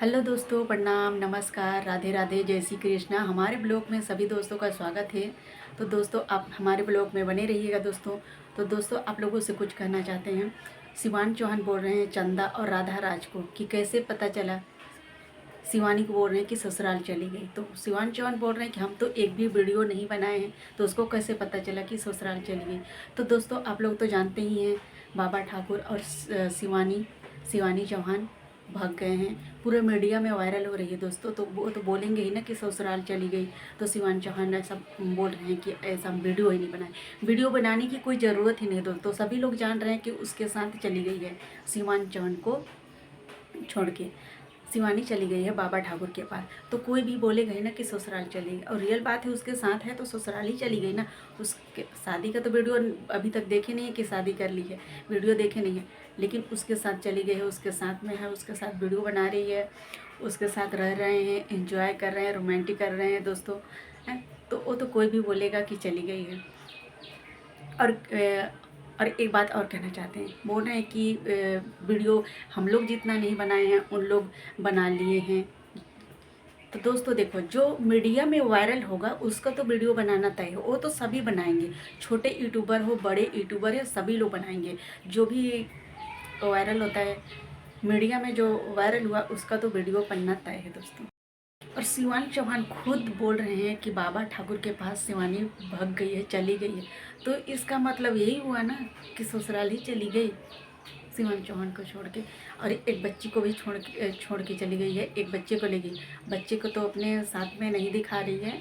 Hello दोस्तों, प्रणाम, नमस्कार, राधे राधे, जय श्री कृष्णा। हमारे ब्लॉग में सभी दोस्तों का स्वागत है। तो दोस्तों, आप हमारे ब्लॉग में बने रहिएगा दोस्तों। तो दोस्तों, आप लोगों से कुछ कहना चाहते हैं। शिवानी चौहान बोल रहे हैं चंदा और राधा राज को कि कैसे पता चला। शिवानी को बोल रहे हैं कि ससुराल चली गई। तो शिवानी चौहान बोल रहे हैं कि हम तो एक भी वीडियो नहीं बनाए हैं, तो उसको कैसे पता चला कि ससुराल चली गई। तो दोस्तों, आप लोग तो जानते ही हैं, बाबा ठाकुर और शिवानी चौहान भाग गए हैं। पूरे मीडिया में वायरल हो रही है दोस्तों। तो वो तो बोलेंगे ही ना कि ससुराल चली गई। तो शिवानी चौहान ऐसा बोल रहे हैं कि ऐसा हम वीडियो ही नहीं बनाए। वीडियो बनाने की कोई ज़रूरत ही नहीं दोस्तों। सभी लोग जान रहे हैं कि उसके साथ चली गई है, शिवानी चौहान को छोड़ के शिवानी चली गई है बाबा ठाकुर के पास। तो कोई भी बोलेगा ही ना कि ससुराल चली गई, और रियल बात है, उसके साथ है तो ससुराल ही चली गई ना। उसके शादी का तो वीडियो अभी तक देखे नहीं है कि शादी कर ली है, वीडियो देखे नहीं है, लेकिन उसके साथ चली गई है, उसके साथ में है, उसके साथ वीडियो बना रही है, उसके साथ रह रहे हैं, एंजॉय कर रहे हैं, रोमांटिक कर रहे हैं दोस्तों, हैं। तो वो तो कोई भी बोलेगा कि चली गई है। और और एक बात और कहना चाहते हैं, बोल रहे हैं कि वीडियो हम लोग जितना नहीं बनाए हैं, उन लोग बना लिए हैं। तो दोस्तों देखो, जो मीडिया में वायरल होगा उसका तो वीडियो बनाना तय है, वो तो सभी बनाएंगे। छोटे यूट्यूबर हो, बड़े यूट्यूबर है, सभी लोग बनाएंगे। जो भी वायरल होता है, मीडिया में जो वायरल हुआ उसका तो वीडियो बनना तय है दोस्तों। और शिवानी चौहान खुद बोल रहे हैं कि बाबा ठाकुर के पास शिवानी भाग गई है, चली गई है। तो इसका मतलब यही हुआ ना कि ससुराल ही चली गई शिवानी चौहान को छोड़ के। और एक बच्ची को भी छोड़ के चली गई है, एक बच्चे को ले गई। बच्चे को तो अपने साथ में नहीं दिखा रही है।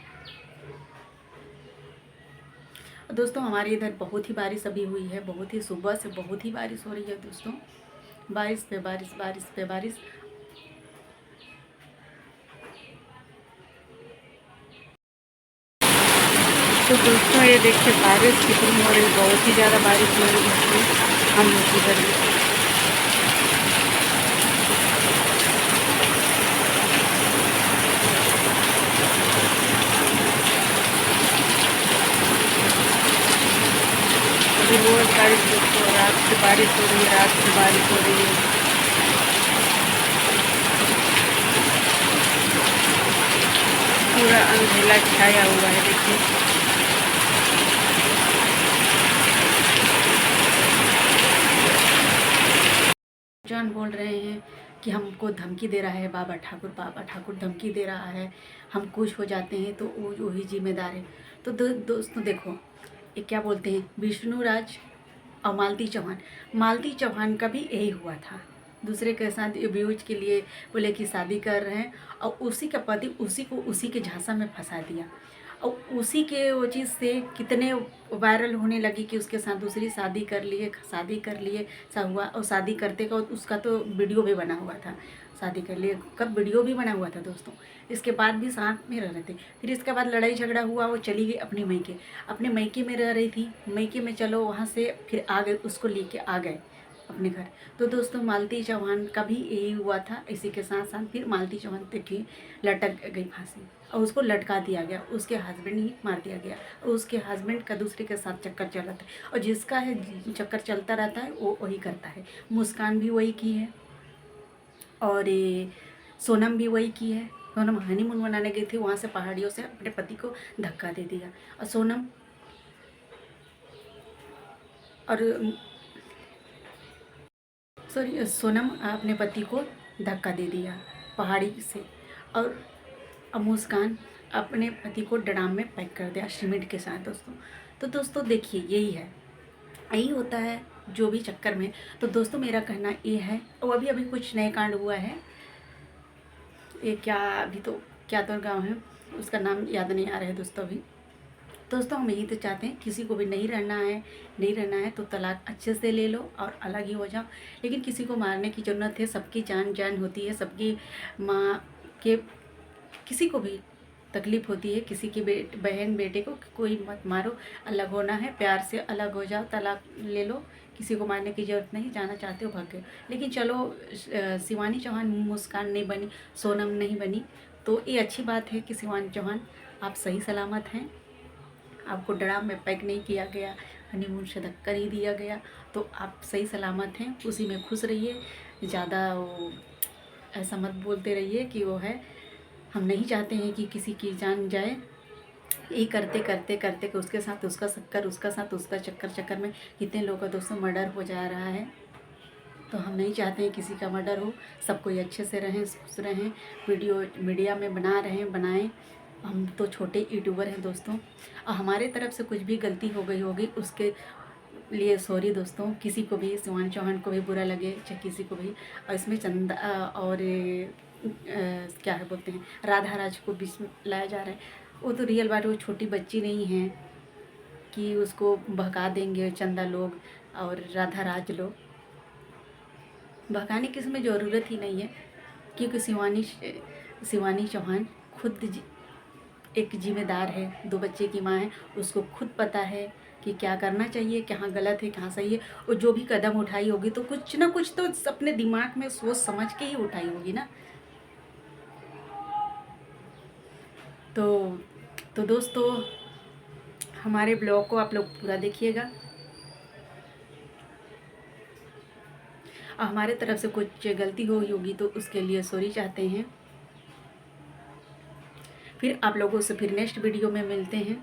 दोस्तों, हमारे इधर बहुत ही बारिश अभी हुई है, बहुत ही सुबह से बहुत ही बारिश हो रही है दोस्तों। बारिश पे बारिश, बारिश पे बारिश। तो दोस्तों, ये देखिए बारिश कितनी हो रही है, बहुत ही ज़्यादा बारिश हो रही है हम लोग इधर भी। अभी रोज बारिश दोस्तों, रात से बारिश हो रही है, रात से बारिश हो रही है। पूरा अंधेला छाया हुआ है देखिए। जान बोल रहे हैं कि हमको धमकी दे रहा है बाबा ठाकुर धमकी दे रहा है। हम कुछ हो जाते हैं तो वो वही जिम्मेदार है। तो दोस्तों देखो, ये क्या बोलते हैं, विष्णु राज और मालती चौहान का भी यही हुआ था। दूसरे के साथ व्यूज के लिए बोले कि शादी कर रहे हैं, और उसी का पति उसी को उसी के झांसा में फंसा दिया। और उसी के वो चीज़ से कितने वायरल होने लगी कि उसके साथ दूसरी शादी कर लिए सब हुआ। और शादी करते का उसका तो वीडियो भी बना हुआ था। शादी कर लिए कब वीडियो भी बना हुआ था दोस्तों। इसके बाद भी साथ में रह रहे थे। फिर इसके बाद लड़ाई झगड़ा हुआ, वो चली गई अपने मैके में रह रही थी। मैके में चलो वहाँ से फिर आ गए, उसको लेके आ गए अपने घर। तो दोस्तों, मालती चौहान का भी यही हुआ था। इसी के साथ साथ फिर मालती चौहान देखिए लटक गई फांसी, और उसको लटका दिया गया, उसके हस्बैंड ही मार दिया गया। और उसके हस्बैंड का दूसरे के साथ चक्कर चल रहा था, और जिसका है चक्कर चलता रहता है वो वही करता है। मुस्कान भी वही की है, और ये सोनम भी वही की है। सोनम हनीमून मनाने गई थी, वहाँ से पहाड़ियों से अपने पति को धक्का दे दिया। और सोनम अपने पति को धक्का दे दिया पहाड़ी से। और मुस्कान अपने पति को ड्राम में पैक कर दिया सीमेंट के साथ दोस्तों। तो दोस्तों देखिए, यही होता है जो भी चक्कर में। तो दोस्तों, मेरा कहना ये है, और अभी कुछ नए कांड हुआ है। ये क्या, अभी तो क्या तो गाँव है, उसका नाम याद नहीं आ रहा है दोस्तों अभी। दोस्तों, हम यही तो चाहते हैं, किसी को भी नहीं रहना है तो तलाक अच्छे से ले लो और अलग ही हो जाओ। लेकिन किसी को मारने की ज़रूरत है, सबकी जान होती है, सबकी माँ के किसी को भी तकलीफ़ होती है। किसी की बहन बेटे को कोई मत मारो, अलग होना है, प्यार से अलग हो जाओ, तलाक ले लो। किसी को मारने की ज़रूरत नहीं, जाना चाहते हो भाग गए। लेकिन चलो, शिवानी चौहान मुस्कान नहीं बनी, सोनम नहीं बनी, तो ये अच्छी बात है कि शिवानी चौहान आप सही सलामत हैं। आपको ड्राम में पैक नहीं किया गया, हनीमून से धक्का नहीं दिया गया, तो आप सही सलामत हैं, उसी में खुश रहिए। ज़्यादा ऐसा मत बोलते रहिए कि वो है। हम नहीं चाहते हैं कि किसी की जान जाए। ये करते करते करते कि उसके साथ उसका चक्कर, उसका साथ उसका चक्कर, चक्कर में कितने लोगों का दोस्तों मर्डर हो जा रहा है। तो हम नहीं चाहते हैं किसी का मर्डर हो। सब कोई अच्छे से रहें, खुश रहें। वीडियो मीडिया में बना रहे हैं, बनाएं। हम तो छोटे यूट्यूबर हैं दोस्तों, और हमारे तरफ से कुछ भी गलती हो गई होगी उसके लिए सॉरी दोस्तों। किसी को भी, शिवानी चौहान को भी बुरा लगे चाहे किसी को भी, और इसमें चंदा और क्या है बोलते हैं, राधा राज को बीच में लाया जा रहा है। वो तो रियल बात है, वो छोटी बच्ची नहीं है कि उसको बहका देंगे चंदा लोग और राधा राज लोग। भगाने की इसमें ज़रूरत ही नहीं है, क्योंकि शिवानी चौहान खुद एक जिम्मेदार है, 2 बच्चे की माँ है। उसको खुद पता है कि क्या करना चाहिए, कहाँ गलत है कहाँ सही है। और जो भी कदम उठाई होगी तो कुछ ना कुछ तो अपने दिमाग में सोच समझ के ही उठाई होगी ना। तो दोस्तों, हमारे ब्लॉग को आप लोग पूरा देखिएगा, और हमारे तरफ से कुछ गलती हुई होगी तो उसके लिए सॉरी चाहते हैं। फिर आप लोगों से फिर नेक्स्ट वीडियो में मिलते हैं।